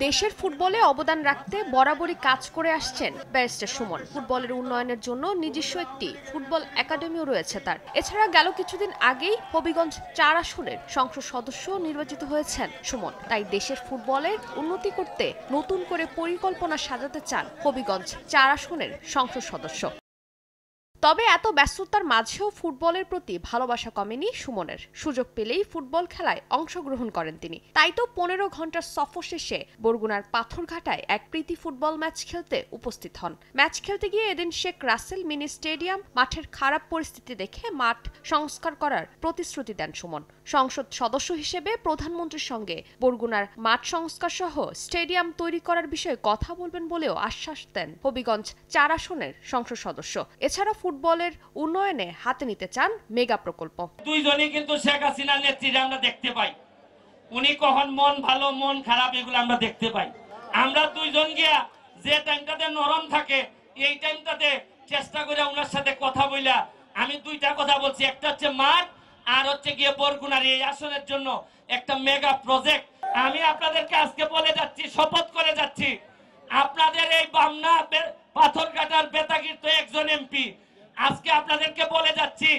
দেশের ফুটবলে অবদান রাখতে বরাবরই কাজ করে আসছেন ব্যারিস্টার সুমন। ফুটবলের উন্নয়নের জন্য নিজস্ব একটি ফুটবল একাডেমিও রয়েছে তার। এছাড়া গেল কিছুদিন আগেই হবিগঞ্জ ৪ আসনের সংসদ সদস্য নির্বাচিত হয়েছেন সুমন। তাই দেশের ফুটবলের উন্নতি করতে নতুন করে পরিকল্পনা সাজাতে চান হবিগঞ্জ ৪ আসনের সংসদ সদস্য। তবে এত ব্যস্ততার মাঝেও ফুটবলের প্রতি ভালোবাসা কমেনি সুমনের। সুযোগ পেলেই ফুটবল খেলায় অংশগ্রহণ করেন তিনি। তাই তো ১৫ ঘন্টার সফর শেষে বরগুনার পাথরঘাটায় এক প্রীতি ফুটবল ম্যাচ খেলতে উপস্থিত হন। ম্যাচ খেলতে গিয়ে এদিন শেখ রাসেল মিনি স্টেডিয়াম মাঠের খারাপ পরিস্থিতি দেখে মাঠ সংস্কার করার প্রতিশ্রুতি দেন সুমন। সংসদ সদস্য হিসেবে প্রধানমন্ত্রীর সঙ্গে বরগুনার মাঠ সংস্কার সহ স্টেডিয়াম তৈরি করার বিষয়ে কথা বলবেন বলেও আশ্বাস দেন হবিগঞ্জ ৪ আসনের সংসদ সদস্য। এছাড়া ফুটবলের উন্নয়নে হাতে নিতে চান মেগা প্রকল্প। দুইজনই কিন্তু শেখ হাসিনার নেতৃত্বে আমরা দেখতে পাই, উনি কখন মন ভালো মন খারাপ এগুলো আমরা দেখতে পাই। আমরা দুইজন গিয়া যে টাইমটাতে নরম থাকে এই টাইমটাতে চেষ্টা করে ওনার সাথে কথা বইলা আমি দুইটা কথা বলছি, একটা হচ্ছে মাঠ আর হচ্ছে গিয়ে বরগুনার এই আসনের জন্য একটা মেগা প্রজেক্ট। আমি আপনাদেরকে আজকে বলে যাচ্ছি, শপথ করে যাচ্ছি, আপনাদের এই বামনা পাথরঘাটার বেতাগীর তো একজন এমপি, আজকে আপনাদেরকে বলে যাচ্ছি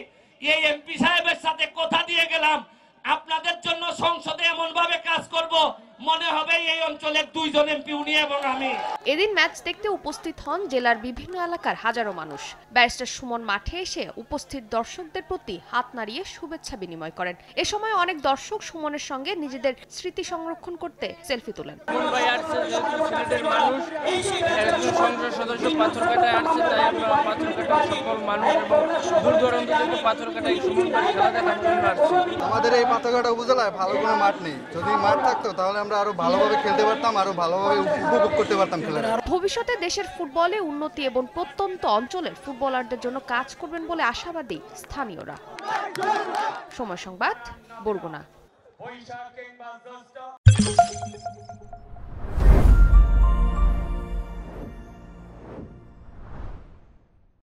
এই এমপি সাহেবের সাথে কথা দিয়ে গেলাম আপনাদের জন্য সংসদে এমন ভাবে কাজ করব মনে হবে এই অঞ্চলের দুইজন এমপি উনি এবং আমি। এদিন ম্যাচ দেখতে উপস্থিত হন জেলার বিভিন্ন এলাকার হাজারো মানুষ। ব্যারিস্টার সুমন মাঠে এসে উপস্থিত দর্শকদের প্রতি হাত নাড়িয়ে শুভেচ্ছা বিনিময় করেন। এ সময় অনেক দর্শক সুমনের সঙ্গে নিজেদের স্মৃতি সংরক্ষণ করতে সেলফি তোলেন। সংসদ সদস্য পাথরঘাটায় আসছে, তাই আমরা পাথরঘাটার সকল মানুষ এবং দূর দূরান্ত থেকে পাথরঘাটায় সুমন ভাই খেলা দেখার জন্য আসছি। আমাদের এই পাথরঘাটা উপজেলায় ভালো কোনো মাঠ নেই, যদি মাঠ থাকতো তাহলে আমরা আরো ভালোভাবে খেলতে পারতাম, আরো ভালোভাবে উপভোগ করতে পারতাম খেলাটা। ভবিষ্যতে দেশের ফুটবলে উন্নতি এবং প্রত্যন্ত অঞ্চলের ফুটবলারদের জন্য কাজ করবেন বলে আশাবাদী স্থানীয়রা। সময় সংবাদ, বরগুনা।